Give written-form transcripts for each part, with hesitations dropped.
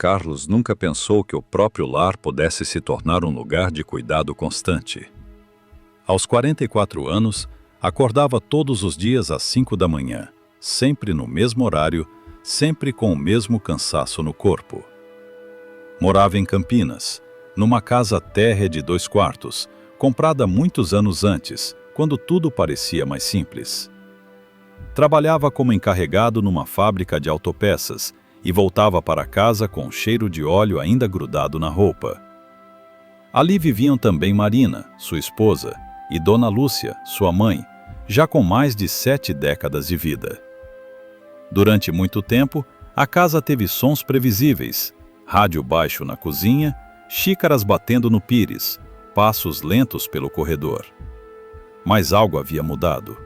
Carlos nunca pensou que o próprio lar pudesse se tornar um lugar de cuidado constante. Aos 44 anos, acordava todos os dias às 5 da manhã, sempre no mesmo horário, sempre com o mesmo cansaço no corpo. Morava em Campinas, numa casa térrea de 2 quartos, comprada muitos anos antes, quando tudo parecia mais simples. Trabalhava como encarregado numa fábrica de autopeças e voltava para casa com o cheiro de óleo ainda grudado na roupa. Ali viviam também Marina, sua esposa, e Dona Lúcia, sua mãe, já com mais de 7 décadas de vida. Durante muito tempo, a casa teve sons previsíveis: rádio baixo na cozinha, xícaras batendo no pires, passos lentos pelo corredor. Mas algo havia mudado.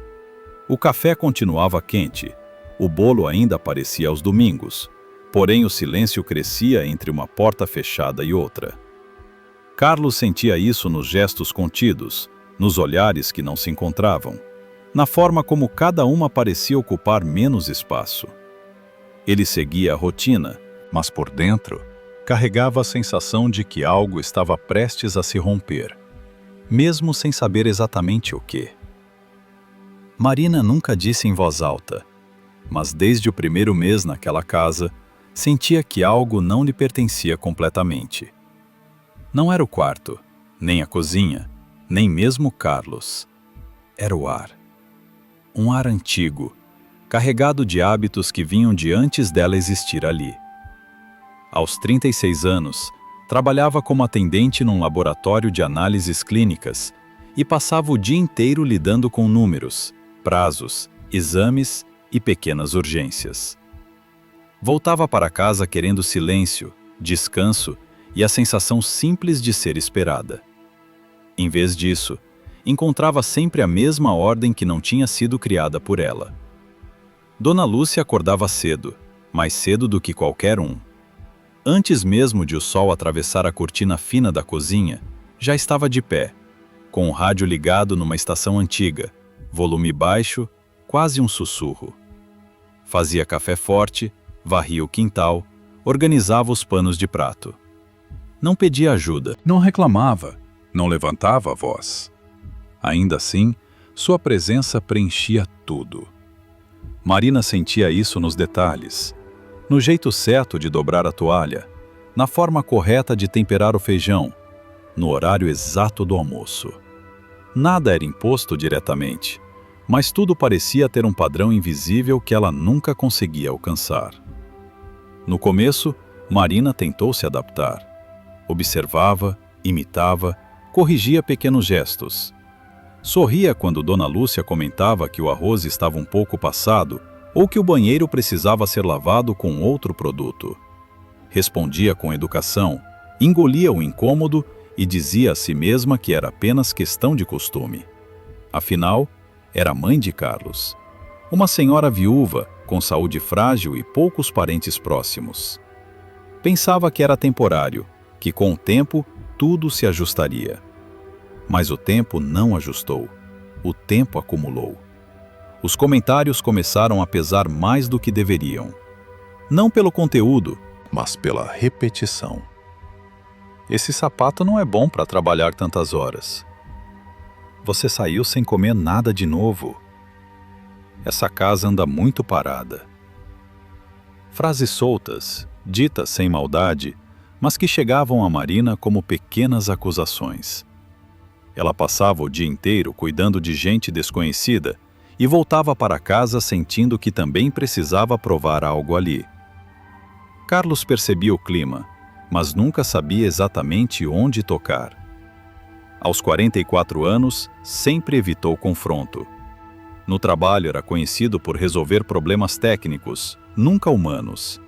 O café continuava quente, o bolo ainda aparecia aos domingos, porém o silêncio crescia entre uma porta fechada e outra. Carlos sentia isso nos gestos contidos, nos olhares que não se encontravam, na forma como cada uma parecia ocupar menos espaço. Ele seguia a rotina, mas por dentro carregava a sensação de que algo estava prestes a se romper, mesmo sem saber exatamente o que. Marina nunca disse em voz alta, mas desde o primeiro mês naquela casa, sentia que algo não lhe pertencia completamente. Não era o quarto, nem a cozinha, nem mesmo Carlos. Era o ar. Um ar antigo, carregado de hábitos que vinham de antes dela existir ali. Aos 36 anos, trabalhava como atendente num laboratório de análises clínicas e passava o dia inteiro lidando com números, prazos, exames e pequenas urgências. Voltava para casa querendo silêncio, descanso e a sensação simples de ser esperada. Em vez disso, encontrava sempre a mesma ordem que não tinha sido criada por ela. Dona Lúcia acordava cedo, mais cedo do que qualquer um. Antes mesmo de o sol atravessar a cortina fina da cozinha, já estava de pé, com o rádio ligado numa estação antiga, volume baixo, quase um sussurro. Fazia café forte, varria o quintal, organizava os panos de prato. Não pedia ajuda, não reclamava, não levantava a voz. Ainda assim, sua presença preenchia tudo. Marina sentia isso nos detalhes, no jeito certo de dobrar a toalha, na forma correta de temperar o feijão, no horário exato do almoço. Nada era imposto diretamente, mas tudo parecia ter um padrão invisível que ela nunca conseguia alcançar. No começo, Marina tentou se adaptar. Observava, imitava, corrigia pequenos gestos. Sorria quando Dona Lúcia comentava que o arroz estava um pouco passado ou que o banheiro precisava ser lavado com outro produto. Respondia com educação, engolia o incômodo e dizia a si mesma que era apenas questão de costume. Afinal, era mãe de Carlos. Uma senhora viúva, com saúde frágil e poucos parentes próximos. Pensava que era temporário, que com o tempo tudo se ajustaria. Mas o tempo não ajustou. O tempo acumulou. Os comentários começaram a pesar mais do que deveriam. Não pelo conteúdo, mas pela repetição. Esse sapato não é bom para trabalhar tantas horas. Você saiu sem comer nada de novo. Essa casa anda muito parada. Frases soltas, ditas sem maldade, mas que chegavam a Marina como pequenas acusações. Ela passava o dia inteiro cuidando de gente desconhecida e voltava para casa sentindo que também precisava provar algo ali. Carlos percebia o clima, mas nunca sabia exatamente onde tocar. Aos 44 anos, sempre evitou confronto. No trabalho era conhecido por resolver problemas técnicos, nunca humanos.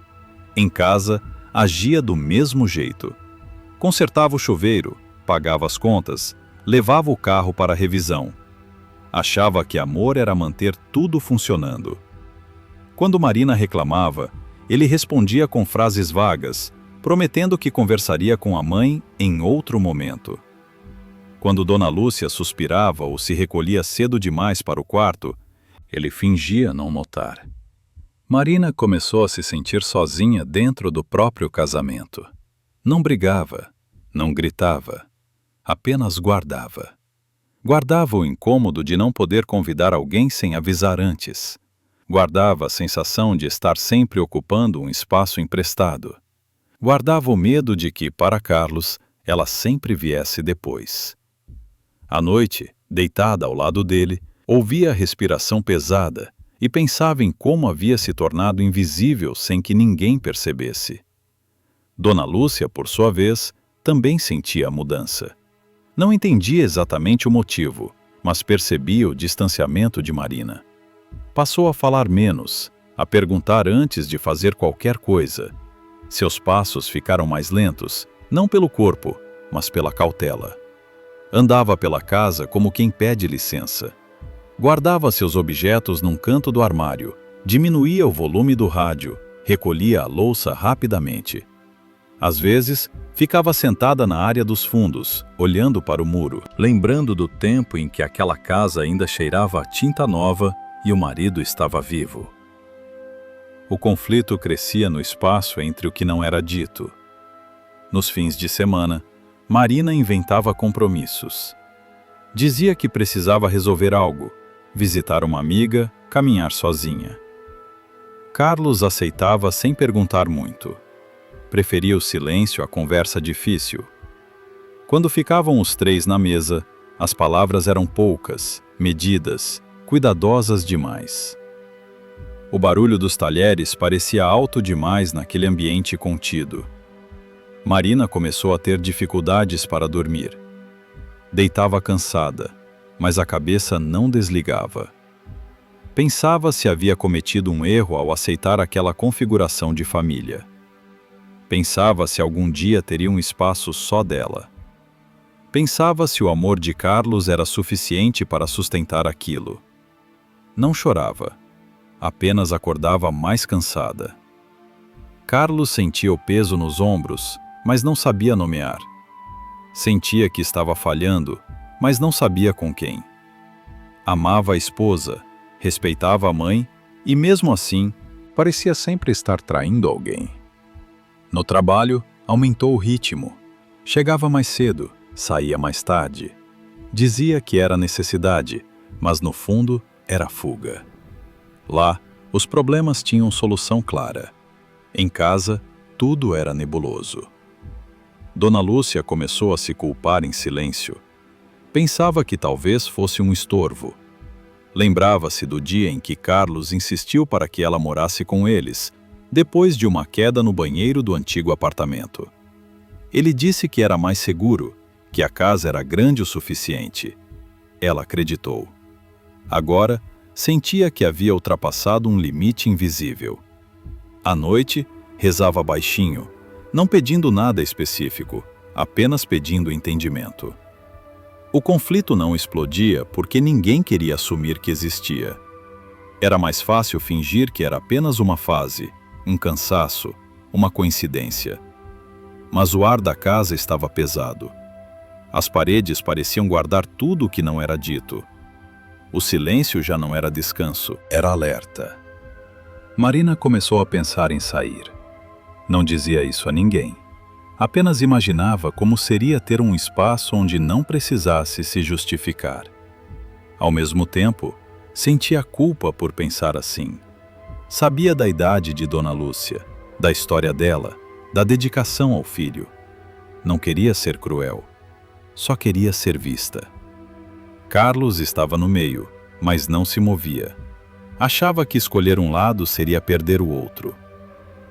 Em casa, agia do mesmo jeito. Consertava o chuveiro, pagava as contas, levava o carro para a revisão. Achava que amor era manter tudo funcionando. Quando Marina reclamava, ele respondia com frases vagas, prometendo que conversaria com a mãe em outro momento. Quando Dona Lúcia suspirava ou se recolhia cedo demais para o quarto, ele fingia não notar. Marina começou a se sentir sozinha dentro do próprio casamento. Não brigava, não gritava, apenas guardava. Guardava o incômodo de não poder convidar alguém sem avisar antes. Guardava a sensação de estar sempre ocupando um espaço emprestado. Guardava o medo de que, para Carlos, ela sempre viesse depois. À noite, deitada ao lado dele, ouvia a respiração pesada e pensava em como havia se tornado invisível sem que ninguém percebesse. Dona Lúcia, por sua vez, também sentia a mudança. Não entendia exatamente o motivo, mas percebia o distanciamento de Marina. Passou a falar menos, a perguntar antes de fazer qualquer coisa. Seus passos ficaram mais lentos, não pelo corpo, mas pela cautela. Andava pela casa como quem pede licença. Guardava seus objetos num canto do armário, diminuía o volume do rádio, recolhia a louça rapidamente. Às vezes, ficava sentada na área dos fundos, olhando para o muro, lembrando do tempo em que aquela casa ainda cheirava a tinta nova e o marido estava vivo. O conflito crescia no espaço entre o que não era dito. Nos fins de semana, Marina inventava compromissos. Dizia que precisava resolver algo, visitar uma amiga, caminhar sozinha. Carlos aceitava sem perguntar muito. Preferia o silêncio à conversa difícil. Quando ficavam os três na mesa, as palavras eram poucas, medidas, cuidadosas demais. O barulho dos talheres parecia alto demais naquele ambiente contido. Marina começou a ter dificuldades para dormir. Deitava cansada, mas a cabeça não desligava. Pensava se havia cometido um erro ao aceitar aquela configuração de família. Pensava se algum dia teria um espaço só dela. Pensava se o amor de Carlos era suficiente para sustentar aquilo. Não chorava, apenas acordava mais cansada. Carlos sentia o peso nos ombros, mas não sabia nomear. Sentia que estava falhando, mas não sabia com quem. Amava a esposa, respeitava a mãe e, mesmo assim, parecia sempre estar traindo alguém. No trabalho, aumentou o ritmo. Chegava mais cedo, saía mais tarde. Dizia que era necessidade, mas no fundo era fuga. Lá, os problemas tinham solução clara. Em casa, tudo era nebuloso. Dona Lúcia começou a se culpar em silêncio. Pensava que talvez fosse um estorvo. Lembrava-se do dia em que Carlos insistiu para que ela morasse com eles, depois de uma queda no banheiro do antigo apartamento. Ele disse que era mais seguro, que a casa era grande o suficiente. Ela acreditou. Agora, sentia que havia ultrapassado um limite invisível. À noite, rezava baixinho, não pedindo nada específico, apenas pedindo entendimento. O conflito não explodia porque ninguém queria assumir que existia. Era mais fácil fingir que era apenas uma fase, um cansaço, uma coincidência. Mas o ar da casa estava pesado. As paredes pareciam guardar tudo o que não era dito. O silêncio já não era descanso, era alerta. Marina começou a pensar em sair. Não dizia isso a ninguém. Apenas imaginava como seria ter um espaço onde não precisasse se justificar. Ao mesmo tempo, sentia culpa por pensar assim. Sabia da idade de Dona Lúcia, da história dela, da dedicação ao filho. Não queria ser cruel, só queria ser vista. Carlos estava no meio, mas não se movia. Achava que escolher um lado seria perder o outro.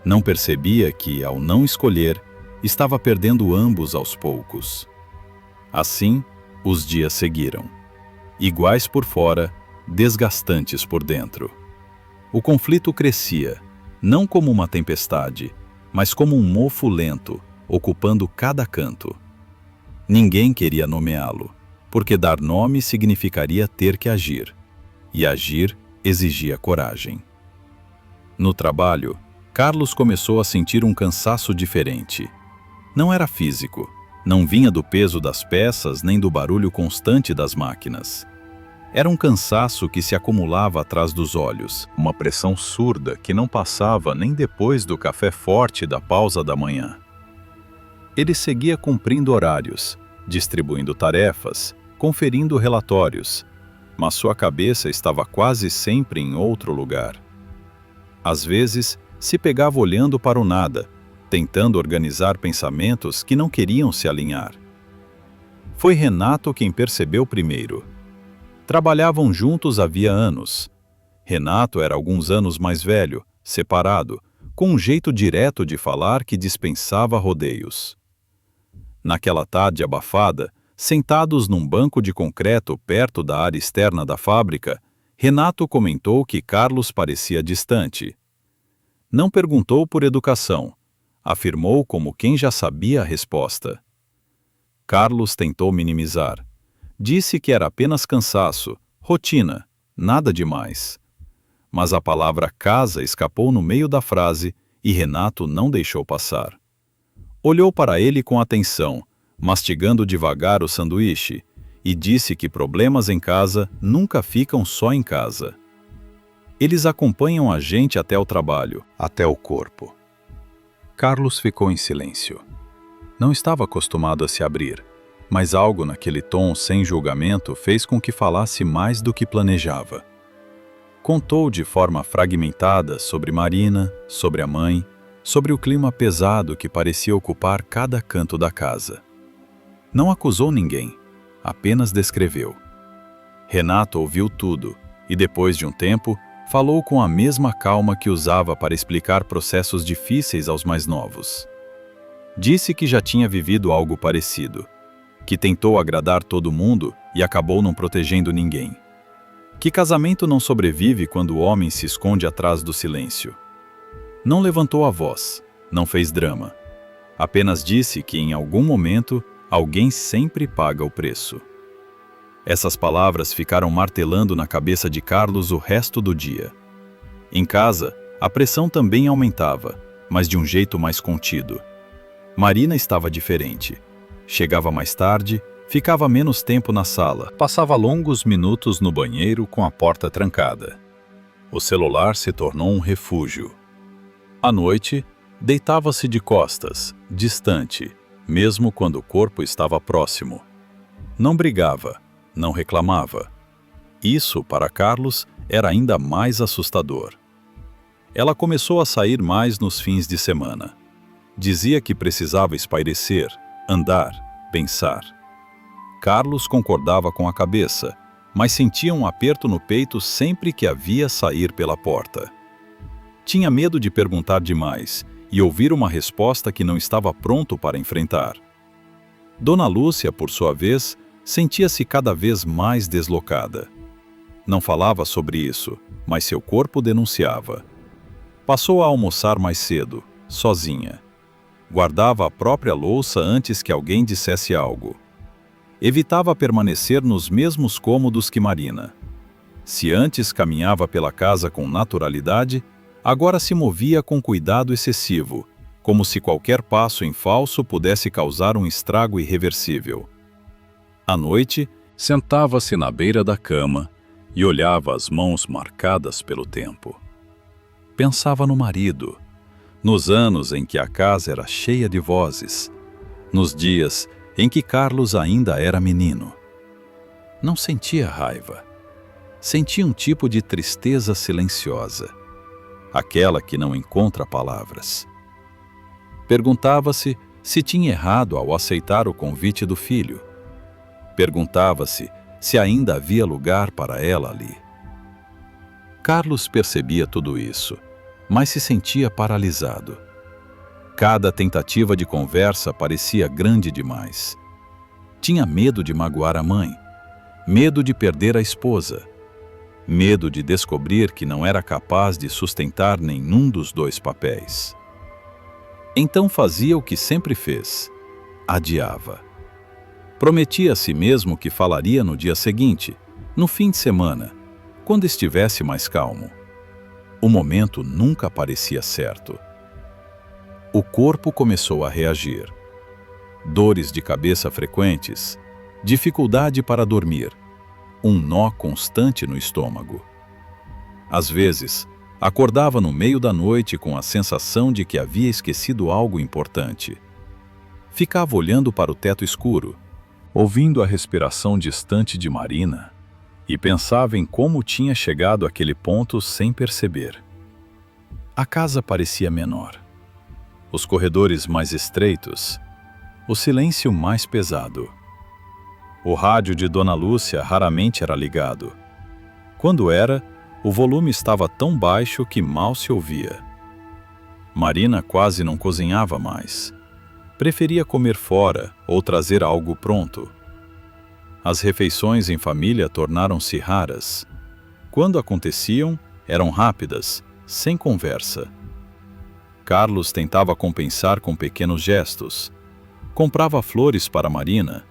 Não percebia que, ao não escolher, estava perdendo ambos aos poucos. Assim, os dias seguiram. Iguais por fora, desgastantes por dentro. O conflito crescia, não como uma tempestade, mas como um mofo lento, ocupando cada canto. Ninguém queria nomeá-lo, porque dar nome significaria ter que agir, e agir exigia coragem. No trabalho, Carlos começou a sentir um cansaço diferente. Não era físico, não vinha do peso das peças nem do barulho constante das máquinas. Era um cansaço que se acumulava atrás dos olhos, uma pressão surda que não passava nem depois do café forte da pausa da manhã. Ele seguia cumprindo horários, distribuindo tarefas, conferindo relatórios, mas sua cabeça estava quase sempre em outro lugar. Às vezes, se pegava olhando para o nada, tentando organizar pensamentos que não queriam se alinhar. Foi Renato quem percebeu primeiro. Trabalhavam juntos havia anos. Renato era alguns anos mais velho, separado, com um jeito direto de falar que dispensava rodeios. Naquela tarde abafada, sentados num banco de concreto perto da área externa da fábrica, Renato comentou que Carlos parecia distante. Não perguntou por educação, afirmou como quem já sabia a resposta. Carlos tentou minimizar. Disse que era apenas cansaço, rotina, nada demais. Mas a palavra casa escapou no meio da frase e Renato não deixou passar. Olhou para ele com atenção, mastigando devagar o sanduíche, e disse que problemas em casa nunca ficam só em casa. Eles acompanham a gente até o trabalho, até o corpo. Carlos ficou em silêncio. Não estava acostumado a se abrir, mas algo naquele tom sem julgamento fez com que falasse mais do que planejava. Contou de forma fragmentada sobre Marina, sobre a mãe, sobre o clima pesado que parecia ocupar cada canto da casa. Não acusou ninguém, apenas descreveu. Renato ouviu tudo e, depois de um tempo, falou com a mesma calma que usava para explicar processos difíceis aos mais novos. Disse que já tinha vivido algo parecido, que tentou agradar todo mundo e acabou não protegendo ninguém. Que casamento não sobrevive quando o homem se esconde atrás do silêncio. Não levantou a voz, não fez drama. Apenas disse que em algum momento alguém sempre paga o preço. Essas palavras ficaram martelando na cabeça de Carlos o resto do dia. Em casa, a pressão também aumentava, mas de um jeito mais contido. Marina estava diferente. Chegava mais tarde, ficava menos tempo na sala, passava longos minutos no banheiro com a porta trancada. O celular se tornou um refúgio. À noite, deitava-se de costas, distante, mesmo quando o corpo estava próximo. Não brigava, não reclamava. Isso, para Carlos, era ainda mais assustador. Ela começou a sair mais nos fins de semana. Dizia que precisava espairecer, andar, pensar. Carlos concordava com a cabeça, mas sentia um aperto no peito sempre que a via sair pela porta. Tinha medo de perguntar demais e ouvir uma resposta que não estava pronto para enfrentar. Dona Lúcia, por sua vez, sentia-se cada vez mais deslocada. Não falava sobre isso, mas seu corpo denunciava. Passou a almoçar mais cedo, sozinha. Guardava a própria louça antes que alguém dissesse algo. Evitava permanecer nos mesmos cômodos que Marina. Se antes caminhava pela casa com naturalidade, agora se movia com cuidado excessivo, como se qualquer passo em falso pudesse causar um estrago irreversível. À noite, sentava-se na beira da cama e olhava as mãos marcadas pelo tempo. Pensava no marido, nos anos em que a casa era cheia de vozes, nos dias em que Carlos ainda era menino. Não sentia raiva. Sentia um tipo de tristeza silenciosa, aquela que não encontra palavras. Perguntava-se se tinha errado ao aceitar o convite do filho. Perguntava-se se ainda havia lugar para ela ali. Carlos percebia tudo isso, mas se sentia paralisado. Cada tentativa de conversa parecia grande demais. Tinha medo de magoar a mãe, medo de perder a esposa, medo de descobrir que não era capaz de sustentar nenhum dos dois papéis. Então fazia o que sempre fez: adiava. Prometia a si mesmo que falaria no dia seguinte, no fim de semana, quando estivesse mais calmo. O momento nunca parecia certo. O corpo começou a reagir. Dores de cabeça frequentes, dificuldade para dormir, um nó constante no estômago. Às vezes, acordava no meio da noite com a sensação de que havia esquecido algo importante. Ficava olhando para o teto escuro, ouvindo a respiração distante de Marina, e pensava em como tinha chegado àquele ponto sem perceber. A casa parecia menor. Os corredores mais estreitos, o silêncio mais pesado. O rádio de Dona Lúcia raramente era ligado. Quando era, o volume estava tão baixo que mal se ouvia. Marina quase não cozinhava mais. Preferia comer fora ou trazer algo pronto. As refeições em família tornaram-se raras. Quando aconteciam, eram rápidas, sem conversa. Carlos tentava compensar com pequenos gestos. Comprava flores para Marina,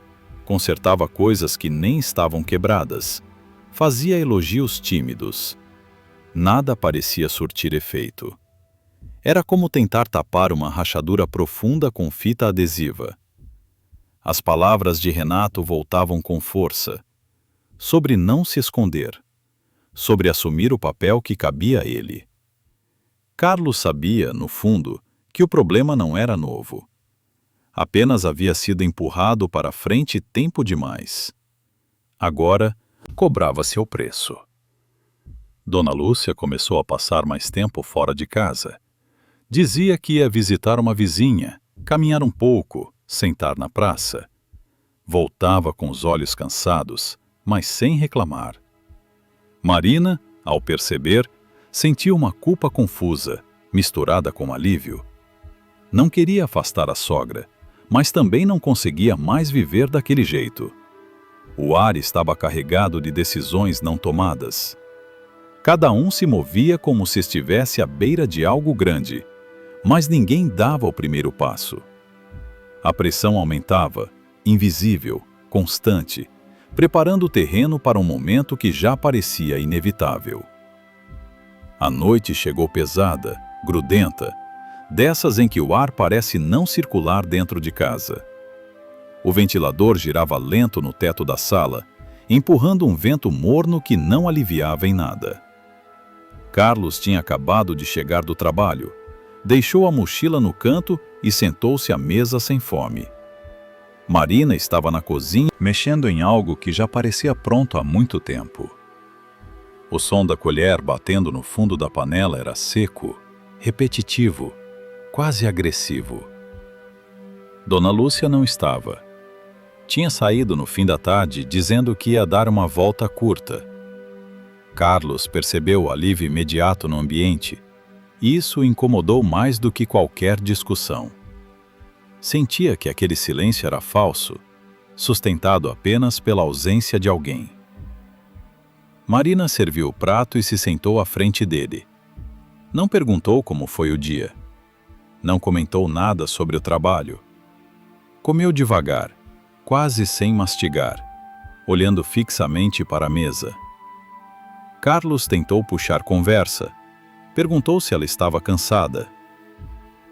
consertava coisas que nem estavam quebradas, fazia elogios tímidos. Nada parecia surtir efeito. Era como tentar tapar uma rachadura profunda com fita adesiva. As palavras de Renato voltavam com força, sobre não se esconder, sobre assumir o papel que cabia a ele. Carlos sabia, no fundo, que o problema não era novo. Apenas havia sido empurrado para frente tempo demais. Agora, cobrava seu preço. Dona Lúcia começou a passar mais tempo fora de casa. Dizia que ia visitar uma vizinha, caminhar um pouco, sentar na praça. Voltava com os olhos cansados, mas sem reclamar. Marina, ao perceber, sentiu uma culpa confusa, misturada com alívio. Não queria afastar a sogra, mas também não conseguia mais viver daquele jeito. O ar estava carregado de decisões não tomadas. Cada um se movia como se estivesse à beira de algo grande, mas ninguém dava o primeiro passo. A pressão aumentava, invisível, constante, preparando o terreno para um momento que já parecia inevitável. A noite chegou pesada, grudenta, dessas em que o ar parece não circular dentro de casa. O ventilador girava lento no teto da sala, empurrando um vento morno que não aliviava em nada. Carlos tinha acabado de chegar do trabalho, deixou a mochila no canto e sentou-se à mesa sem fome. Marina estava na cozinha, mexendo em algo que já parecia pronto há muito tempo. O som da colher batendo no fundo da panela era seco, repetitivo, quase agressivo. Dona Lúcia não estava. Tinha saído no fim da tarde dizendo que ia dar uma volta curta. Carlos percebeu o alívio imediato no ambiente, e isso o incomodou mais do que qualquer discussão. Sentia que aquele silêncio era falso, sustentado apenas pela ausência de alguém. Marina serviu o prato e se sentou à frente dele. Não perguntou como foi o dia. Não comentou nada sobre o trabalho. Comeu devagar, quase sem mastigar, olhando fixamente para a mesa. Carlos tentou puxar conversa. Perguntou se ela estava cansada.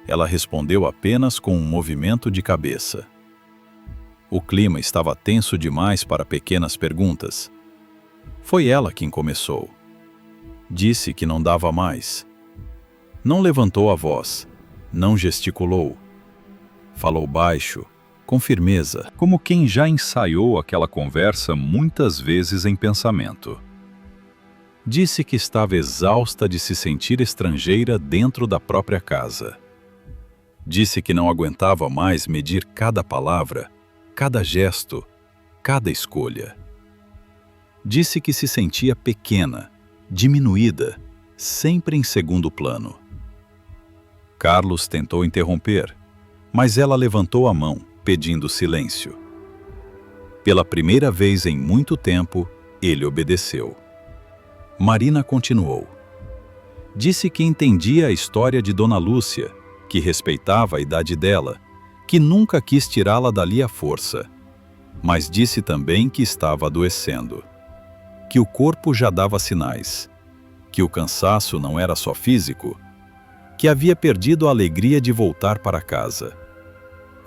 Ela respondeu apenas com um movimento de cabeça. O clima estava tenso demais para pequenas perguntas. Foi ela quem começou. Disse que não dava mais. Não levantou a voz, não gesticulou. Falou baixo, com firmeza, como quem já ensaiou aquela conversa muitas vezes em pensamento. Disse que estava exausta de se sentir estrangeira dentro da própria casa. Disse que não aguentava mais medir cada palavra, cada gesto, cada escolha. Disse que se sentia pequena, diminuída, sempre em segundo plano. Carlos tentou interromper, mas ela levantou a mão, pedindo silêncio. Pela primeira vez em muito tempo, ele obedeceu. Marina continuou. Disse que entendia a história de Dona Lúcia, que respeitava a idade dela, que nunca quis tirá-la dali à força, mas disse também que estava adoecendo, que o corpo já dava sinais, que o cansaço não era só físico, que havia perdido a alegria de voltar para casa.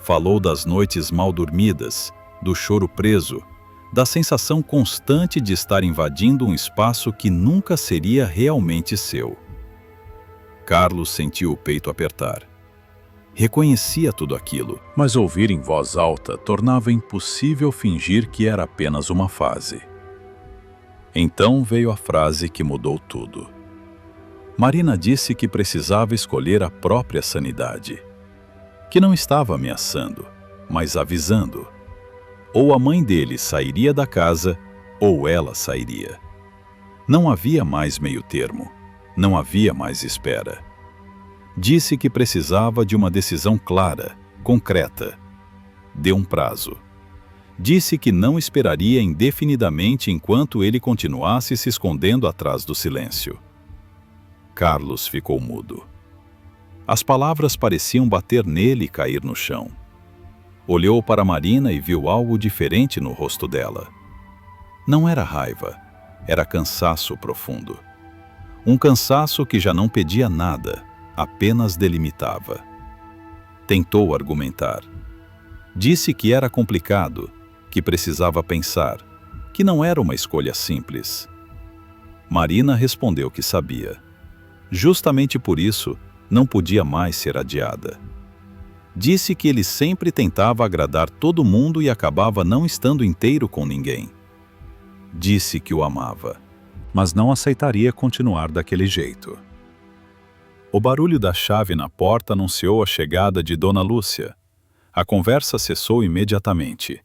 Falou das noites mal dormidas, do choro preso, da sensação constante de estar invadindo um espaço que nunca seria realmente seu. Carlos sentiu o peito apertar. Reconhecia tudo aquilo, mas ouvir em voz alta tornava impossível fingir que era apenas uma fase. Então veio a frase que mudou tudo. Marina disse que precisava escolher a própria sanidade, que não estava ameaçando, mas avisando. Ou a mãe dele sairia da casa, ou ela sairia. Não havia mais meio termo, não havia mais espera. Disse que precisava de uma decisão clara, concreta. Deu um prazo. Disse que não esperaria indefinidamente enquanto ele continuasse se escondendo atrás do silêncio. Carlos ficou mudo. As palavras pareciam bater nele e cair no chão. Olhou para Marina e viu algo diferente no rosto dela. Não era raiva, era cansaço profundo. Um cansaço que já não pedia nada, apenas delimitava. Tentou argumentar. Disse que era complicado, que precisava pensar, que não era uma escolha simples. Marina respondeu que sabia. Justamente por isso, não podia mais ser adiada. Disse que ele sempre tentava agradar todo mundo e acabava não estando inteiro com ninguém. Disse que o amava, mas não aceitaria continuar daquele jeito. O barulho da chave na porta anunciou a chegada de Dona Lúcia. A conversa cessou imediatamente.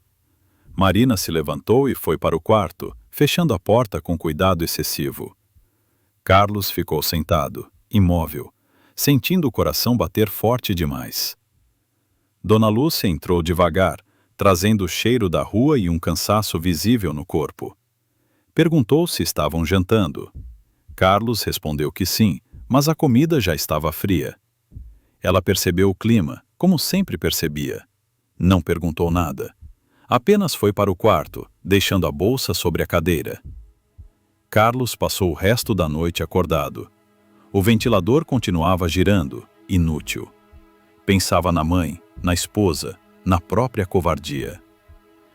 Marina se levantou e foi para o quarto, fechando a porta com cuidado excessivo. Carlos ficou sentado, imóvel, sentindo o coração bater forte demais. Dona Lúcia entrou devagar, trazendo o cheiro da rua e um cansaço visível no corpo. Perguntou se estavam jantando. Carlos respondeu que sim, mas a comida já estava fria. Ela percebeu o clima, como sempre percebia. Não perguntou nada. Apenas foi para o quarto, deixando a bolsa sobre a cadeira. Carlos passou o resto da noite acordado. O ventilador continuava girando, inútil. Pensava na mãe, na esposa, na própria covardia.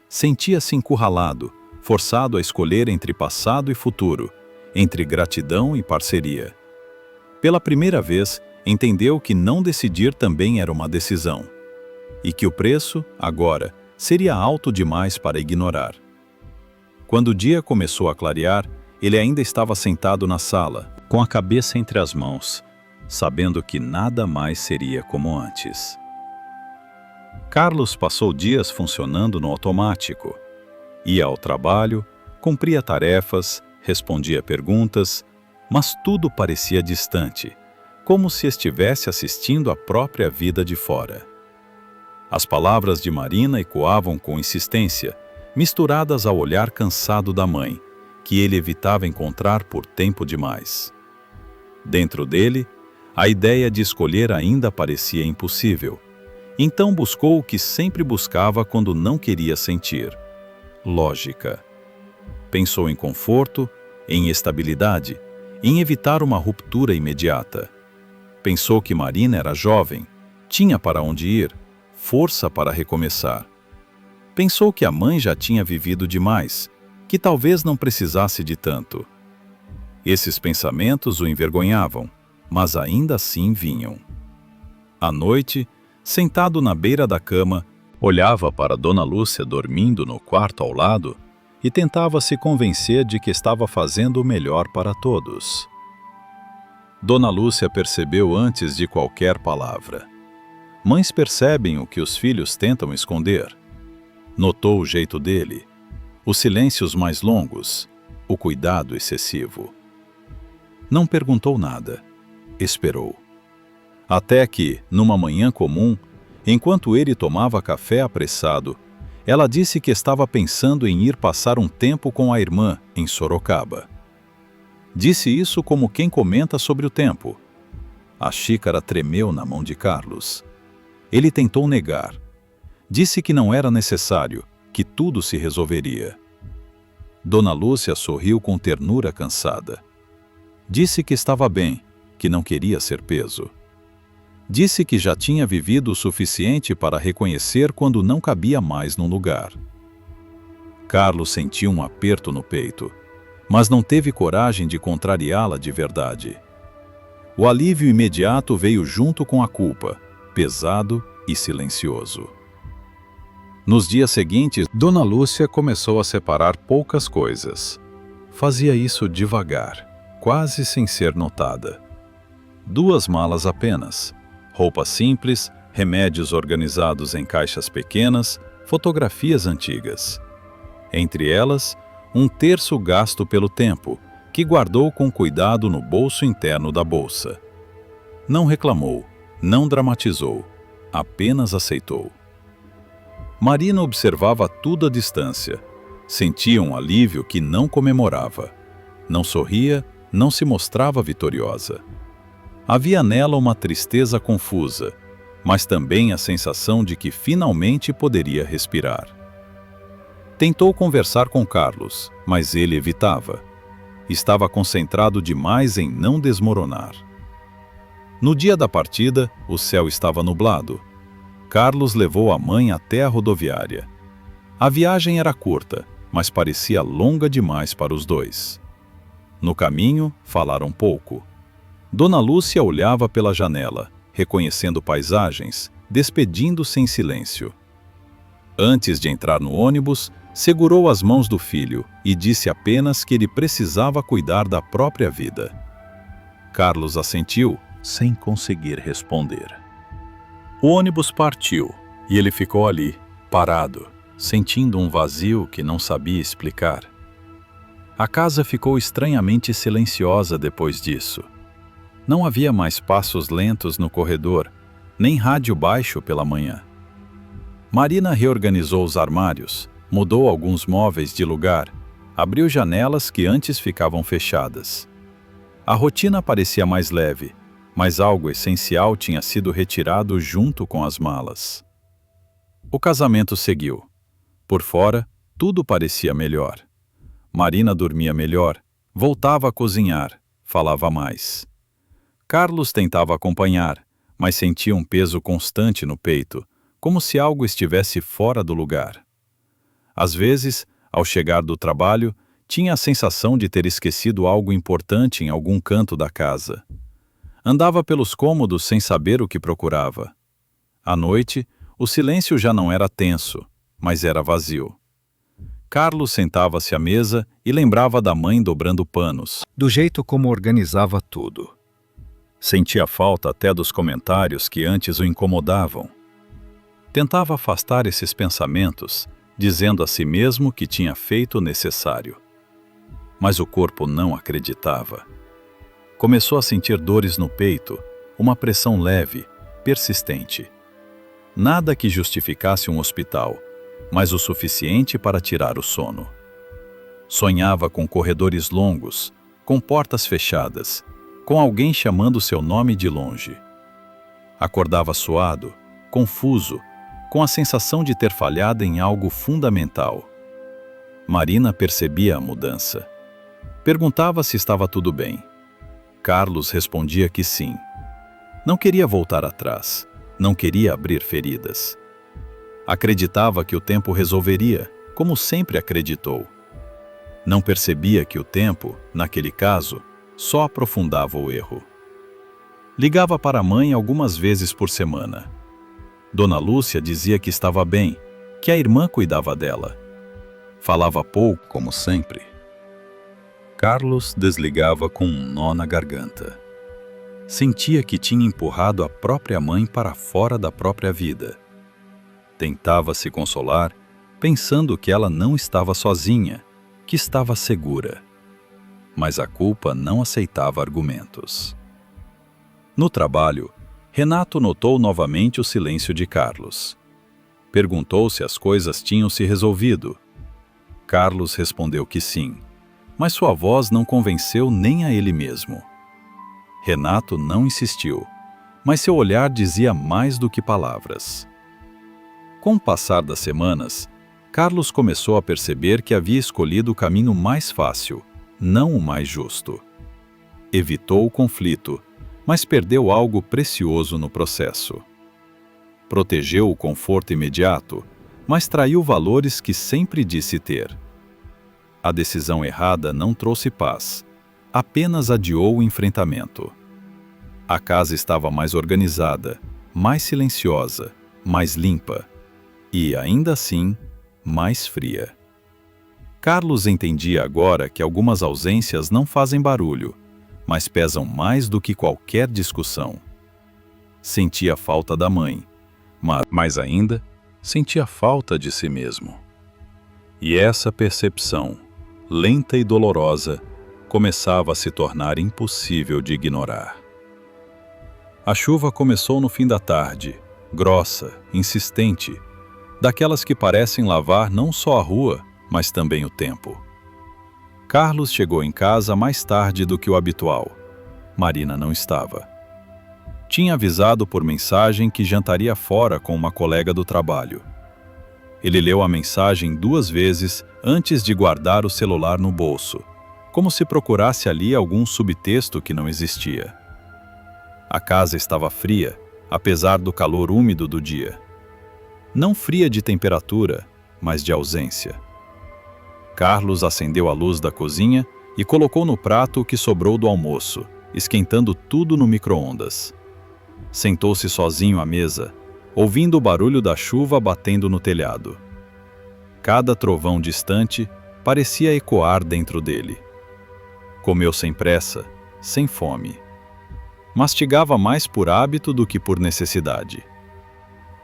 Sentia-se encurralado, forçado a escolher entre passado e futuro, entre gratidão e parceria. Pela primeira vez, entendeu que não decidir também era uma decisão, e que o preço, agora, seria alto demais para ignorar. Quando o dia começou a clarear, ele ainda estava sentado na sala, com a cabeça entre as mãos, sabendo que nada mais seria como antes. Carlos passou dias funcionando no automático. Ia ao trabalho, cumpria tarefas, respondia perguntas, mas tudo parecia distante, como se estivesse assistindo a própria vida de fora. As palavras de Marina ecoavam com insistência, misturadas ao olhar cansado da mãe, que ele evitava encontrar por tempo demais. Dentro dele, a ideia de escolher ainda parecia impossível. Então buscou o que sempre buscava quando não queria sentir: lógica. Pensou em conforto, em estabilidade, em evitar uma ruptura imediata. Pensou que Marina era jovem, tinha para onde ir, força para recomeçar. Pensou que a mãe já tinha vivido demais, que talvez não precisasse de tanto. Esses pensamentos o envergonhavam, mas ainda assim vinham. À noite, sentado na beira da cama, olhava para Dona Lúcia dormindo no quarto ao lado e tentava se convencer de que estava fazendo o melhor para todos. Dona Lúcia percebeu antes de qualquer palavra. Mães percebem o que os filhos tentam esconder. Notou o jeito dele, os silêncios mais longos, o cuidado excessivo. Não perguntou nada, esperou. Até que, numa manhã comum, enquanto ele tomava café apressado, ela disse que estava pensando em ir passar um tempo com a irmã em Sorocaba. Disse isso como quem comenta sobre o tempo. A xícara tremeu na mão de Carlos. Ele tentou negar. Disse que não era necessário, que tudo se resolveria. Dona Lúcia sorriu com ternura cansada. Disse que estava bem, que não queria ser peso. Disse que já tinha vivido o suficiente para reconhecer quando não cabia mais num lugar. Carlos sentiu um aperto no peito, mas não teve coragem de contrariá-la de verdade. O alívio imediato veio junto com a culpa, pesado e silencioso. Nos dias seguintes, Dona Lúcia começou a separar poucas coisas. Fazia isso devagar, quase sem ser notada. 2 malas apenas, roupas simples, remédios organizados em caixas pequenas, fotografias antigas. Entre elas, 1/3 gasto pelo tempo, que guardou com cuidado no bolso interno da bolsa. Não reclamou, não dramatizou, apenas aceitou. Marina observava tudo à distância. Sentia um alívio que não comemorava. Não sorria, não se mostrava vitoriosa. Havia nela uma tristeza confusa, mas também a sensação de que finalmente poderia respirar. Tentou conversar com Carlos, mas ele evitava. Estava concentrado demais em não desmoronar. No dia da partida, o céu estava nublado. Carlos levou a mãe até a rodoviária. A viagem era curta, mas parecia longa demais para os dois. No caminho, falaram pouco. Dona Lúcia olhava pela janela, reconhecendo paisagens, despedindo-se em silêncio. Antes de entrar no ônibus, segurou as mãos do filho e disse apenas que ele precisava cuidar da própria vida. Carlos assentiu, sem conseguir responder. O ônibus partiu e ele ficou ali, parado, sentindo um vazio que não sabia explicar. A casa ficou estranhamente silenciosa depois disso. Não havia mais passos lentos no corredor, nem rádio baixo pela manhã. Marina reorganizou os armários, mudou alguns móveis de lugar, abriu janelas que antes ficavam fechadas. A rotina parecia mais leve, mas algo essencial tinha sido retirado junto com as malas. O casamento seguiu. Por fora, tudo parecia melhor. Marina dormia melhor, voltava a cozinhar, falava mais. Carlos tentava acompanhar, mas sentia um peso constante no peito, como se algo estivesse fora do lugar. Às vezes, ao chegar do trabalho, tinha a sensação de ter esquecido algo importante em algum canto da casa. Andava pelos cômodos sem saber o que procurava. À noite, o silêncio já não era tenso, mas era vazio. Carlos sentava-se à mesa e lembrava da mãe dobrando panos, do jeito como organizava tudo. Sentia falta até dos comentários que antes o incomodavam. Tentava afastar esses pensamentos, dizendo a si mesmo que tinha feito o necessário. Mas o corpo não acreditava. Começou a sentir dores no peito, uma pressão leve, persistente. Nada que justificasse um hospital, mas o suficiente para tirar o sono. Sonhava com corredores longos, com portas fechadas, com alguém chamando seu nome de longe. Acordava suado, confuso, com a sensação de ter falhado em algo fundamental. Marina percebia a mudança. Perguntava se estava tudo bem. Carlos respondia que sim. Não queria voltar atrás, não queria abrir feridas. Acreditava que o tempo resolveria, como sempre acreditou. Não percebia que o tempo, naquele caso, só aprofundava o erro. Ligava para a mãe algumas vezes por semana. Dona Lúcia dizia que estava bem, que a irmã cuidava dela. Falava pouco, como sempre. Carlos desligava com um nó na garganta. Sentia que tinha empurrado a própria mãe para fora da própria vida. Tentava se consolar, pensando que ela não estava sozinha, que estava segura. Mas a culpa não aceitava argumentos. No trabalho, Renato notou novamente o silêncio de Carlos. Perguntou se as coisas tinham se resolvido. Carlos respondeu que sim, mas sua voz não convenceu nem a ele mesmo. Renato não insistiu, mas seu olhar dizia mais do que palavras. Com o passar das semanas, Carlos começou a perceber que havia escolhido o caminho mais fácil, não o mais justo. Evitou o conflito, mas perdeu algo precioso no processo. Protegeu o conforto imediato, mas traiu valores que sempre disse ter. A decisão errada não trouxe paz, apenas adiou o enfrentamento. A casa estava mais organizada, mais silenciosa, mais limpa e, ainda assim, mais fria. Carlos entendia agora que algumas ausências não fazem barulho, mas pesam mais do que qualquer discussão. Sentia falta da mãe, mas ainda sentia falta de si mesmo. E essa percepção, lenta e dolorosa, começava a se tornar impossível de ignorar. A chuva começou no fim da tarde, grossa, insistente, daquelas que parecem lavar não só a rua, mas também o tempo. Carlos chegou em casa mais tarde do que o habitual. Marina não estava. Tinha avisado por mensagem que jantaria fora com uma colega do trabalho. Ele leu a mensagem 2 vezes antes de guardar o celular no bolso, como se procurasse ali algum subtexto que não existia. A casa estava fria, apesar do calor úmido do dia. Não fria de temperatura, mas de ausência. Carlos acendeu a luz da cozinha e colocou no prato o que sobrou do almoço, esquentando tudo no micro-ondas. Sentou-se sozinho à mesa, ouvindo o barulho da chuva batendo no telhado. Cada trovão distante parecia ecoar dentro dele. Comeu sem pressa, sem fome. Mastigava mais por hábito do que por necessidade.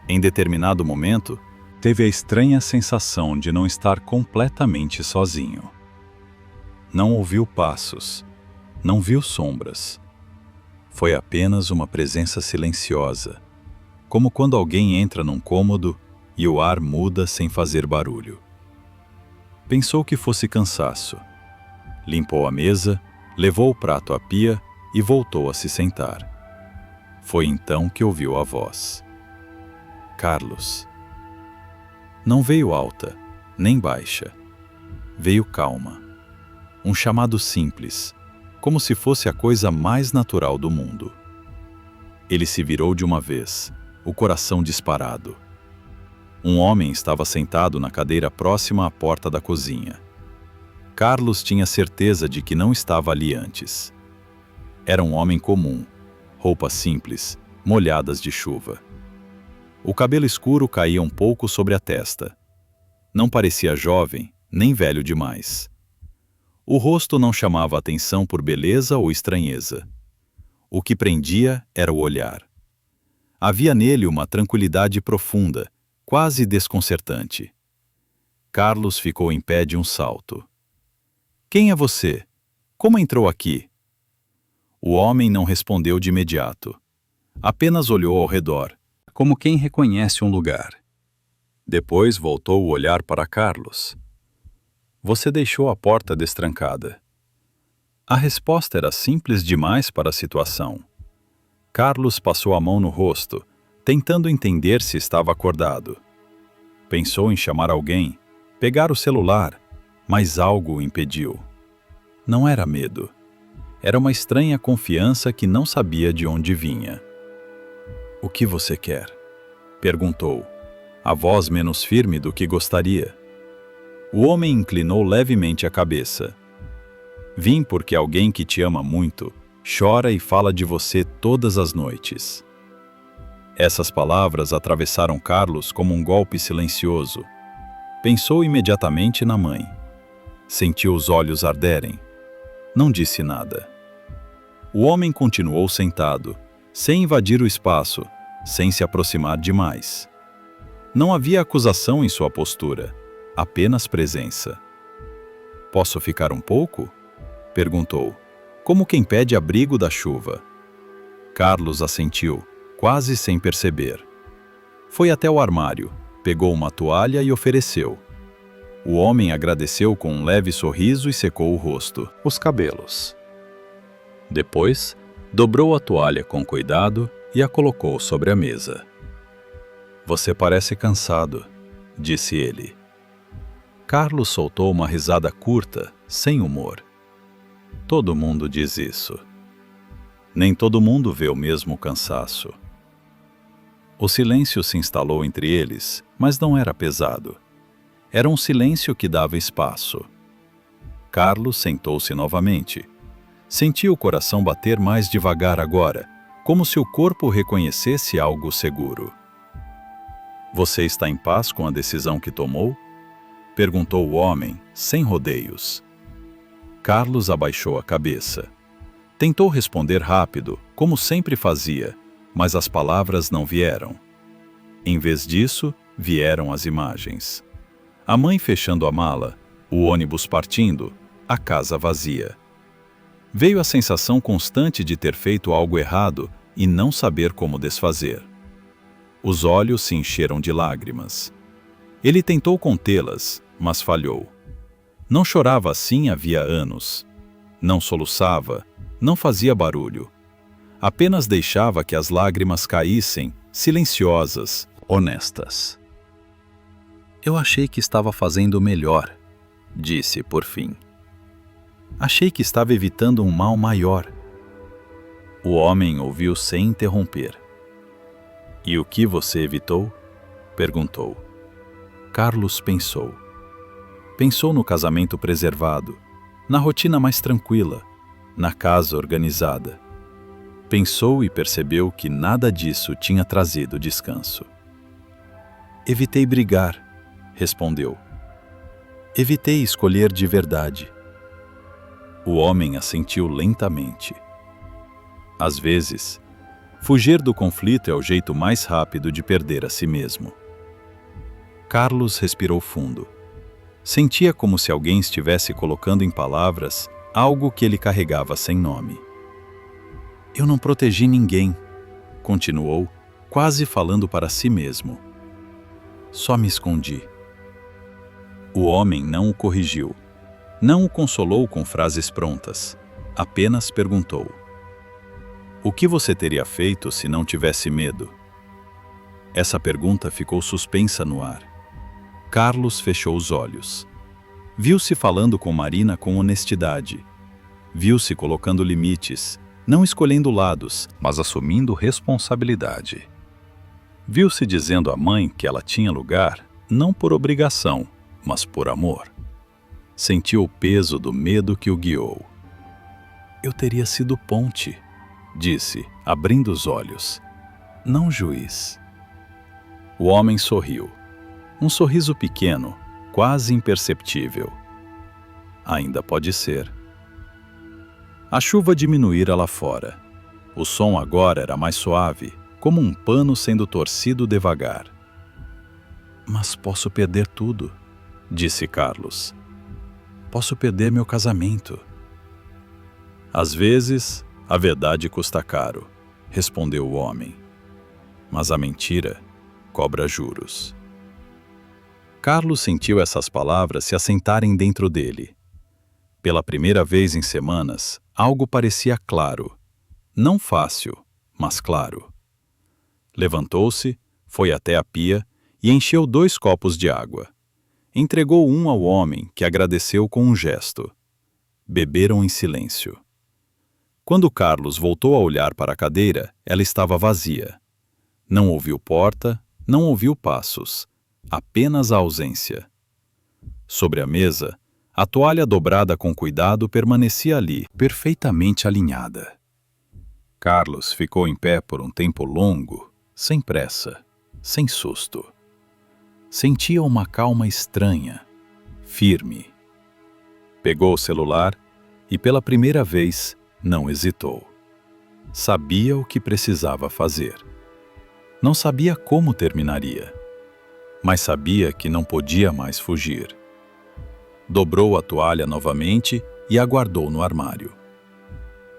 Em determinado momento, teve a estranha sensação de não estar completamente sozinho. Não ouviu passos, não viu sombras. Foi apenas uma presença silenciosa, como quando alguém entra num cômodo e o ar muda sem fazer barulho. Pensou que fosse cansaço. Limpou a mesa, levou o prato à pia e voltou a se sentar. Foi então que ouviu a voz. Carlos. Não veio alta, nem baixa. Veio calma. Um chamado simples, como se fosse a coisa mais natural do mundo. Ele se virou de uma vez, o coração disparado. Um homem estava sentado na cadeira próxima à porta da cozinha. Carlos tinha certeza de que não estava ali antes. Era um homem comum, roupas simples, molhadas de chuva. O cabelo escuro caía um pouco sobre a testa. Não parecia jovem, nem velho demais. O rosto não chamava atenção por beleza ou estranheza. O que prendia era o olhar. Havia nele uma tranquilidade profunda, quase desconcertante. Carlos ficou em pé de um salto. Quem é você? Como entrou aqui? O homem não respondeu de imediato. Apenas olhou ao redor, como quem reconhece um lugar. Depois voltou o olhar para Carlos. Você deixou a porta destrancada. A resposta era simples demais para a situação. Carlos passou a mão no rosto, tentando entender se estava acordado. Pensou em chamar alguém, pegar o celular, mas algo o impediu. Não era medo. Era uma estranha confiança que não sabia de onde vinha. O que você quer? Perguntou, a voz menos firme do que gostaria. O homem inclinou levemente a cabeça. Vim porque alguém que te ama muito chora e fala de você todas as noites. Essas palavras atravessaram Carlos como um golpe silencioso. Pensou imediatamente na mãe. Sentiu os olhos arderem. Não disse nada. O homem continuou sentado, sem invadir o espaço, sem se aproximar demais. Não havia acusação em sua postura, apenas presença. Posso ficar um pouco? Perguntou, como quem pede abrigo da chuva. Carlos assentiu, quase sem perceber. Foi até o armário, pegou uma toalha e ofereceu. O homem agradeceu com um leve sorriso e secou o rosto, os cabelos. Depois, dobrou a toalha com cuidado e a colocou sobre a mesa. Você parece cansado, disse ele. Carlos soltou uma risada curta, sem humor. Todo mundo diz isso. Nem todo mundo vê o mesmo cansaço. O silêncio se instalou entre eles, mas não era pesado. Era um silêncio que dava espaço. Carlos sentou-se novamente. Sentia o coração bater mais devagar agora, como se o corpo reconhecesse algo seguro. Você está em paz com a decisão que tomou? Perguntou o homem, sem rodeios. Carlos abaixou a cabeça. Tentou responder rápido, como sempre fazia, mas as palavras não vieram. Em vez disso, vieram as imagens. A mãe fechando a mala, o ônibus partindo, a casa vazia. Veio a sensação constante de ter feito algo errado e não saber como desfazer. Os olhos se encheram de lágrimas. Ele tentou contê-las, mas falhou. Não chorava assim havia anos. Não soluçava, não fazia barulho. Apenas deixava que as lágrimas caíssem, silenciosas, honestas. Eu achei que estava fazendo o melhor, disse por fim. Achei que estava evitando um mal maior. O homem ouviu sem interromper. E o que você evitou? Perguntou. Carlos pensou. Pensou no casamento preservado, na rotina mais tranquila, na casa organizada. Pensou e percebeu que nada disso tinha trazido descanso. Evitei brigar, respondeu. Evitei escolher de verdade. O homem assentiu lentamente. Às vezes, fugir do conflito é o jeito mais rápido de perder a si mesmo. Carlos respirou fundo. Sentia como se alguém estivesse colocando em palavras algo que ele carregava sem nome. Eu não protegi ninguém, continuou, quase falando para si mesmo. Só me escondi. O homem não o corrigiu. Não o consolou com frases prontas. Apenas perguntou. O que você teria feito se não tivesse medo? Essa pergunta ficou suspensa no ar. Carlos fechou os olhos. Viu-se falando com Marina com honestidade. Viu-se colocando limites, não escolhendo lados, mas assumindo responsabilidade. Viu-se dizendo à mãe que ela tinha lugar, não por obrigação, mas por amor. Sentiu o peso do medo que o guiou. Eu teria sido ponte, disse, abrindo os olhos. Não juiz. O homem sorriu. Um sorriso pequeno, quase imperceptível. Ainda pode ser. A chuva diminuíra lá fora. O som agora era mais suave, como um pano sendo torcido devagar. Mas posso perder tudo, disse Carlos. Posso perder meu casamento. Às vezes, a verdade custa caro, respondeu o homem. Mas a mentira cobra juros. Carlos sentiu essas palavras se assentarem dentro dele. Pela primeira vez em semanas, algo parecia claro. Não fácil, mas claro. Levantou-se, foi até a pia e encheu 2 copos de água. Entregou um ao homem, que agradeceu com um gesto. Beberam em silêncio. Quando Carlos voltou a olhar para a cadeira, ela estava vazia. Não ouviu porta, não ouviu passos. Apenas a ausência. Sobre a mesa, a toalha dobrada com cuidado permanecia ali, perfeitamente alinhada. Carlos ficou em pé por um tempo longo, sem pressa, sem susto. Sentia uma calma estranha, firme. Pegou o celular e, pela primeira vez, não hesitou. Sabia o que precisava fazer. Não sabia como terminaria, mas sabia que não podia mais fugir. Dobrou a toalha novamente e a guardou no armário.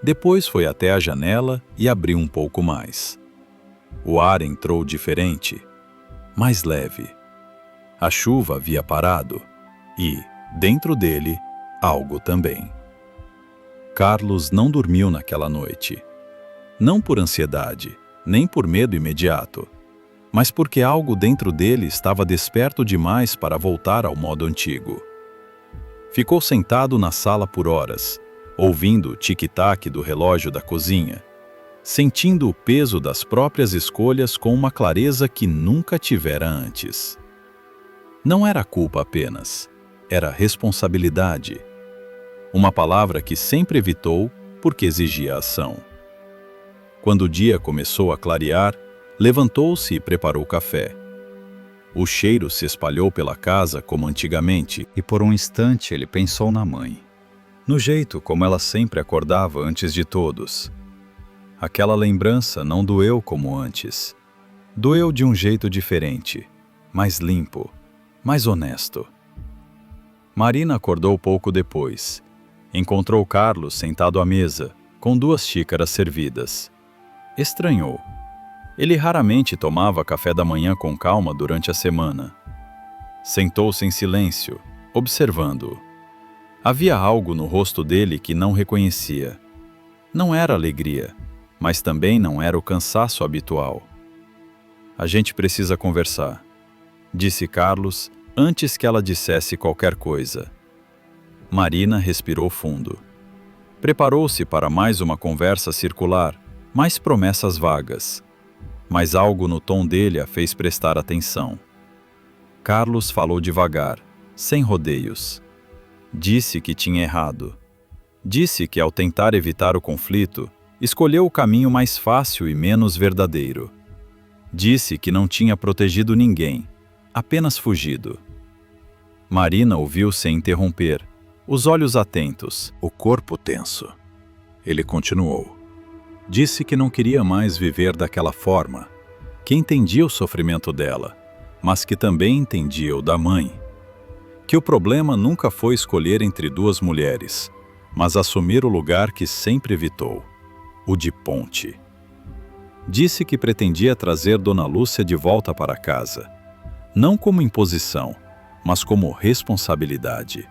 Depois foi até a janela e abriu um pouco mais. O ar entrou diferente, mais leve. A chuva havia parado e, dentro dele, algo também. Carlos não dormiu naquela noite. Não por ansiedade, nem por medo imediato, mas porque algo dentro dele estava desperto demais para voltar ao modo antigo. Ficou sentado na sala por horas, ouvindo o tic-tac do relógio da cozinha. sentindo o peso das próprias escolhas com uma clareza que nunca tivera antes. Não era culpa apenas, era responsabilidade. Uma palavra que sempre evitou porque exigia ação. Quando o dia começou a clarear, levantou-se e preparou café. O cheiro se espalhou pela casa como antigamente, e por um instante ele pensou na mãe. No jeito como ela sempre acordava antes de todos. Aquela lembrança não doeu como antes. Doeu de um jeito diferente, mais limpo, mais honesto. Marina acordou pouco depois. Encontrou Carlos sentado à mesa, com 2 xícaras servidas. Estranhou. Ele raramente tomava café da manhã com calma durante a semana. Sentou-se em silêncio, observando-o. Havia algo no rosto dele que não reconhecia. Não era alegria, mas também não era o cansaço habitual. A gente precisa conversar, disse Carlos antes que ela dissesse qualquer coisa. Marina respirou fundo. Preparou-se para mais uma conversa circular, mais promessas vagas. Mas algo no tom dele a fez prestar atenção. Carlos falou devagar, sem rodeios. Disse que tinha errado. Disse que ao tentar evitar o conflito, escolheu o caminho mais fácil e menos verdadeiro. Disse que não tinha protegido ninguém, apenas fugido. Marina ouviu sem interromper, os olhos atentos, o corpo tenso. Ele continuou. Disse que não queria mais viver daquela forma, que entendia o sofrimento dela, mas que também entendia o da mãe. Que o problema nunca foi escolher entre 2 mulheres, mas assumir o lugar que sempre evitou, o de ponte. Disse que pretendia trazer Dona Lúcia de volta para casa, não como imposição, mas como responsabilidade.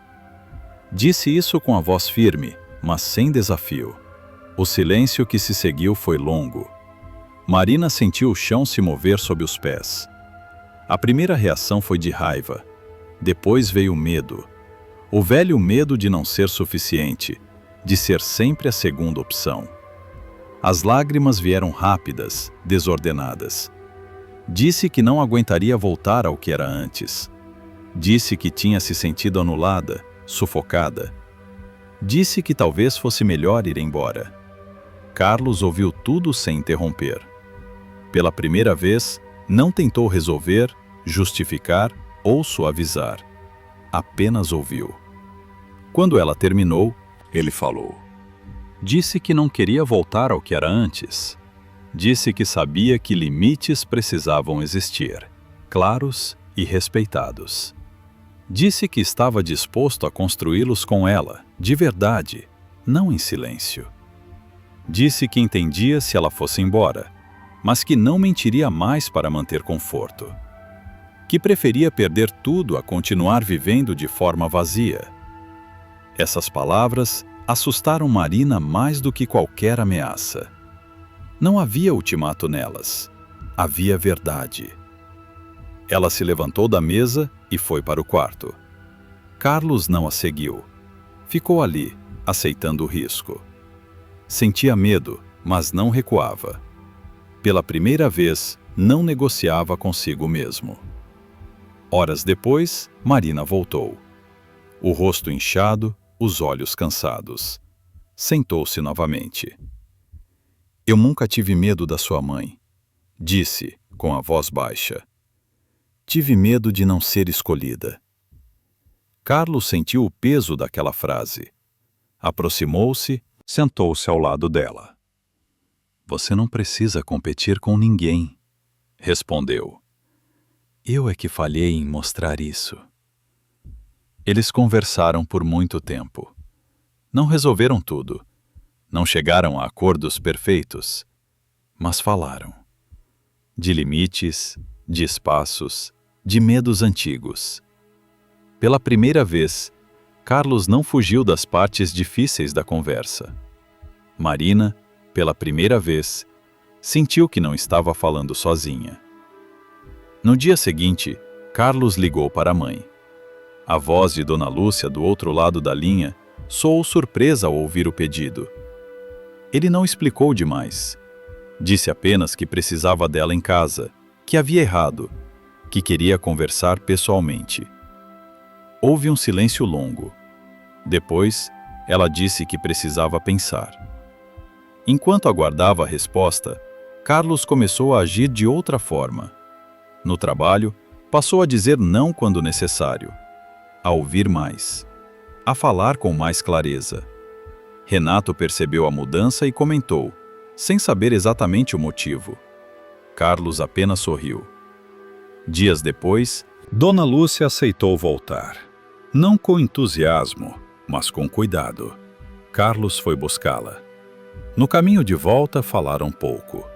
Disse isso com a voz firme, mas sem desafio. O silêncio que se seguiu foi longo. Marina sentiu o chão se mover sob os pés. A primeira reação foi de raiva. Depois veio o medo. O velho medo de não ser suficiente, de ser sempre a segunda opção. As lágrimas vieram rápidas, desordenadas. Disse que não aguentaria voltar ao que era antes. Disse que tinha se sentido anulada, sufocada. Disse que talvez fosse melhor ir embora. Carlos ouviu tudo sem interromper. Pela primeira vez, não tentou resolver, justificar ou suavizar. Apenas ouviu. Quando ela terminou, ele falou. Disse que não queria voltar ao que era antes. Disse que sabia que limites precisavam existir, claros e respeitados. Disse que estava disposto a construí-los com ela, de verdade, não em silêncio. Disse que entendia se ela fosse embora, mas que não mentiria mais para manter conforto. Que preferia perder tudo a continuar vivendo de forma vazia. Essas palavras assustaram Marina mais do que qualquer ameaça. Não havia ultimato nelas. Havia verdade. Ela se levantou da mesa e foi para o quarto. Carlos não a seguiu. Ficou ali, aceitando o risco. Sentia medo, mas não recuava. Pela primeira vez, não negociava consigo mesmo. Horas depois, Marina voltou. O rosto inchado, os olhos cansados. Sentou-se novamente. Eu nunca tive medo da sua mãe, disse, com a voz baixa. Tive medo de não ser escolhida. Carlos sentiu o peso daquela frase. Aproximou-se, sentou-se ao lado dela. Você não precisa competir com ninguém, respondeu. Eu é que falhei em mostrar isso. Eles conversaram por muito tempo. Não resolveram tudo. Não chegaram a acordos perfeitos. Mas falaram. De limites, de espaços, de medos antigos. Pela primeira vez, Carlos não fugiu das partes difíceis da conversa. Marina, pela primeira vez, sentiu que não estava falando sozinha. No dia seguinte, Carlos ligou para a mãe. A voz de Dona Lúcia do outro lado da linha soou surpresa ao ouvir o pedido. Ele não explicou demais. Disse apenas que precisava dela em casa, que havia errado, que queria conversar pessoalmente. Houve um silêncio longo. Depois, ela disse que precisava pensar. Enquanto aguardava a resposta, Carlos começou a agir de outra forma. No trabalho, passou a dizer não quando necessário, a ouvir mais, a falar com mais clareza. Renato percebeu a mudança e comentou, sem saber exatamente o motivo. Carlos apenas sorriu. Dias depois, Dona Lúcia aceitou voltar. Não com entusiasmo, mas com cuidado. Carlos foi buscá-la. No caminho de volta falaram pouco.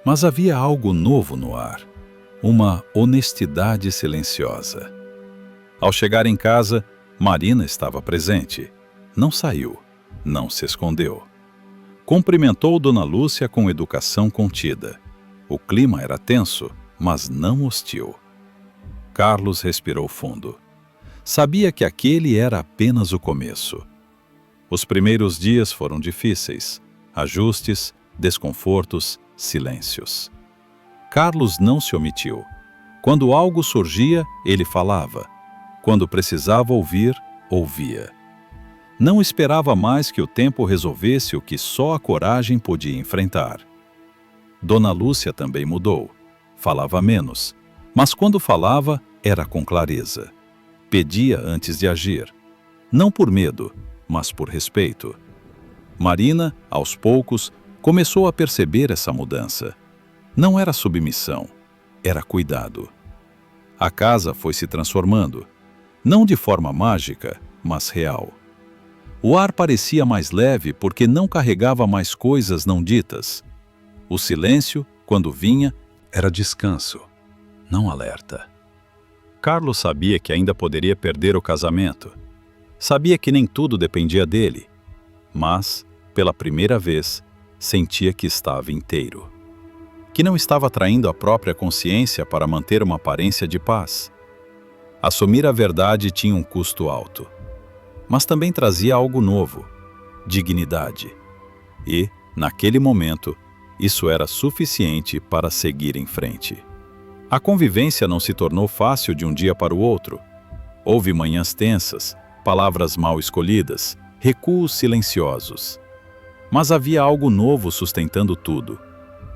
Mas havia algo novo no ar. Uma honestidade silenciosa. Ao chegar em casa, Marina estava presente. Não saiu, não se escondeu. Cumprimentou Dona Lúcia com educação contida. O clima era tenso, mas não hostil. Carlos respirou fundo. Sabia que aquele era apenas o começo. Os primeiros dias foram difíceis. Ajustes, desconfortos, silêncios. Carlos não se omitiu. Quando algo surgia, ele falava. Quando precisava ouvir, ouvia. Não esperava mais que o tempo resolvesse o que só a coragem podia enfrentar. Dona Lúcia também mudou. Falava menos, mas quando falava, era com clareza. Pedia antes de agir. Não por medo, mas por respeito. Marina, aos poucos, começou a perceber essa mudança. Não era submissão, era cuidado. A casa foi se transformando, não de forma mágica, mas real. O ar parecia mais leve porque não carregava mais coisas não ditas. O silêncio, quando vinha, era descanso, não alerta. Carlos sabia que ainda poderia perder o casamento. Sabia que nem tudo dependia dele. Mas, pela primeira vez, sentia que estava inteiro. Que não estava traindo a própria consciência para manter uma aparência de paz. Assumir a verdade tinha um custo alto. Mas também trazia algo novo, dignidade. E, naquele momento, isso era suficiente para seguir em frente. A convivência não se tornou fácil de um dia para o outro. Houve manhãs tensas, palavras mal escolhidas, recuos silenciosos. Mas havia algo novo sustentando tudo: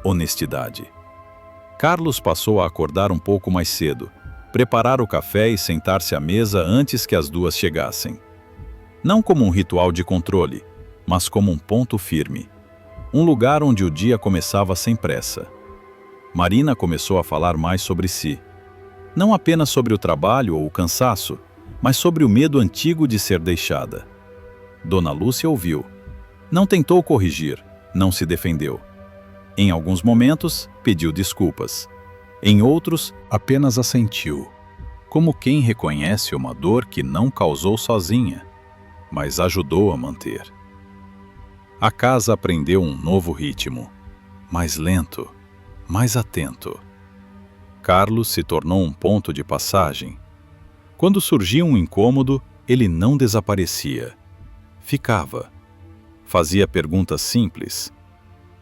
honestidade. Carlos passou a acordar um pouco mais cedo, preparar o café e sentar-se à mesa antes que as duas chegassem. Não como um ritual de controle, mas como um ponto firme. Um lugar onde o dia começava sem pressa. Marina começou a falar mais sobre si. Não apenas sobre o trabalho ou o cansaço, mas sobre o medo antigo de ser deixada. Dona Lúcia ouviu. Não tentou corrigir, não se defendeu. Em alguns momentos, pediu desculpas. Em outros, apenas assentiu, como quem reconhece uma dor que não causou sozinha, mas ajudou a manter. A casa aprendeu um novo ritmo, mais lento, mais atento. Carlos se tornou um ponto de passagem. Quando surgia um incômodo, ele não desaparecia. Ficava. Fazia perguntas simples.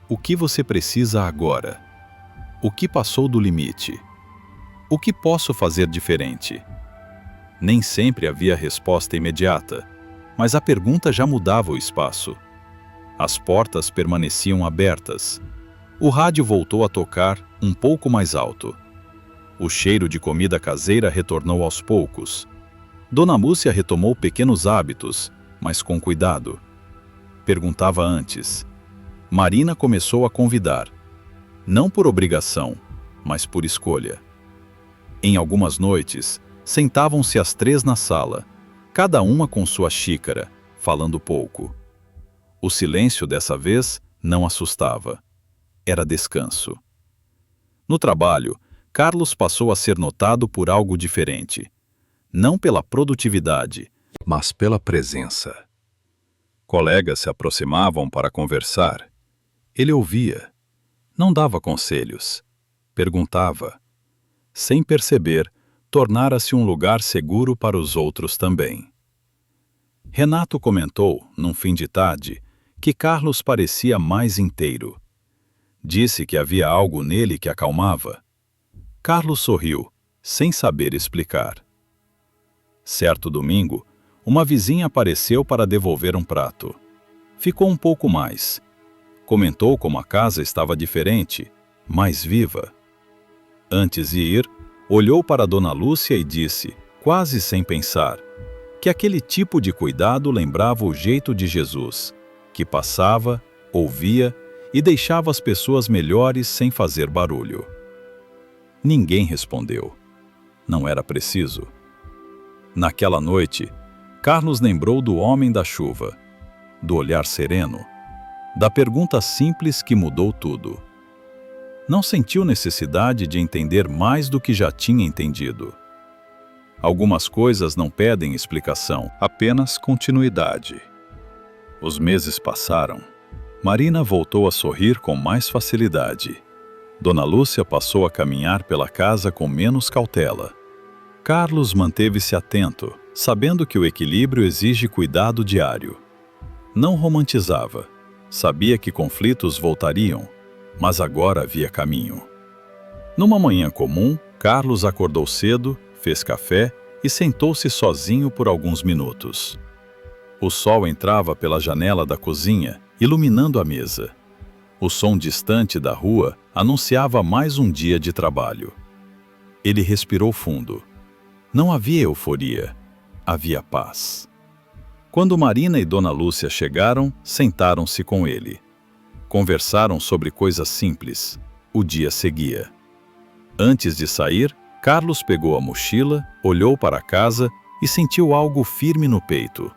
O que você precisa agora? O que passou do limite? O que posso fazer diferente? Nem sempre havia resposta imediata, mas a pergunta já mudava o espaço. As portas permaneciam abertas. O rádio voltou a tocar um pouco mais alto. O cheiro de comida caseira retornou aos poucos. Dona Lúcia retomou pequenos hábitos, mas com cuidado. Perguntava antes. Marina começou a convidar. Não por obrigação, mas por escolha. Em algumas noites, sentavam-se as três na sala, cada uma com sua xícara, falando pouco. O silêncio dessa vez não assustava. Era descanso. No trabalho, Carlos passou a ser notado por algo diferente. Não pela produtividade, mas pela presença. Colegas se aproximavam para conversar. Ele ouvia. Não dava conselhos. Perguntava. Sem perceber, tornara-se um lugar seguro para os outros também. Renato comentou, num fim de tarde, que Carlos parecia mais inteiro. Disse que havia algo nele que acalmava. Carlos sorriu, sem saber explicar. Certo domingo, uma vizinha apareceu para devolver um prato. Ficou um pouco mais. Comentou como a casa estava diferente, mais viva. Antes de ir, olhou para Dona Lúcia e disse, quase sem pensar, que aquele tipo de cuidado lembrava o jeito de Jesus, que passava, ouvia e deixava as pessoas melhores sem fazer barulho. Ninguém respondeu. Não era preciso. Naquela noite, Carlos lembrou do homem da chuva, do olhar sereno, da pergunta simples que mudou tudo. Não sentiu necessidade de entender mais do que já tinha entendido. Algumas coisas não pedem explicação, apenas continuidade. Os meses passaram. Marina voltou a sorrir com mais facilidade. Dona Lúcia passou a caminhar pela casa com menos cautela. Carlos manteve-se atento, sabendo que o equilíbrio exige cuidado diário. Não romantizava. Sabia que conflitos voltariam, mas agora havia caminho. Numa manhã comum, Carlos acordou cedo, fez café e sentou-se sozinho por alguns minutos. O sol entrava pela janela da cozinha, iluminando a mesa. O som distante da rua anunciava mais um dia de trabalho. Ele respirou fundo. Não havia euforia, havia paz. Quando Marina e Dona Lúcia chegaram, sentaram-se com ele. Conversaram sobre coisas simples. O dia seguia. Antes de sair, Carlos pegou a mochila, olhou para a casa e sentiu algo firme no peito.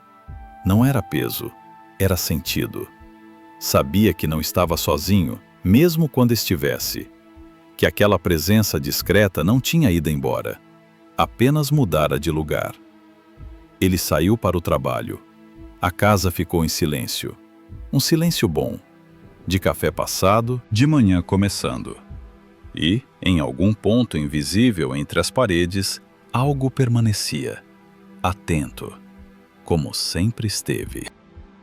Não era peso, era sentido. Sabia que não estava sozinho, mesmo quando estivesse. Que aquela presença discreta não tinha ido embora. Apenas mudara de lugar. Ele saiu para o trabalho. A casa ficou em silêncio. Um silêncio bom. De café passado, de manhã começando. E, em algum ponto invisível entre as paredes, algo permanecia, atento, como sempre esteve.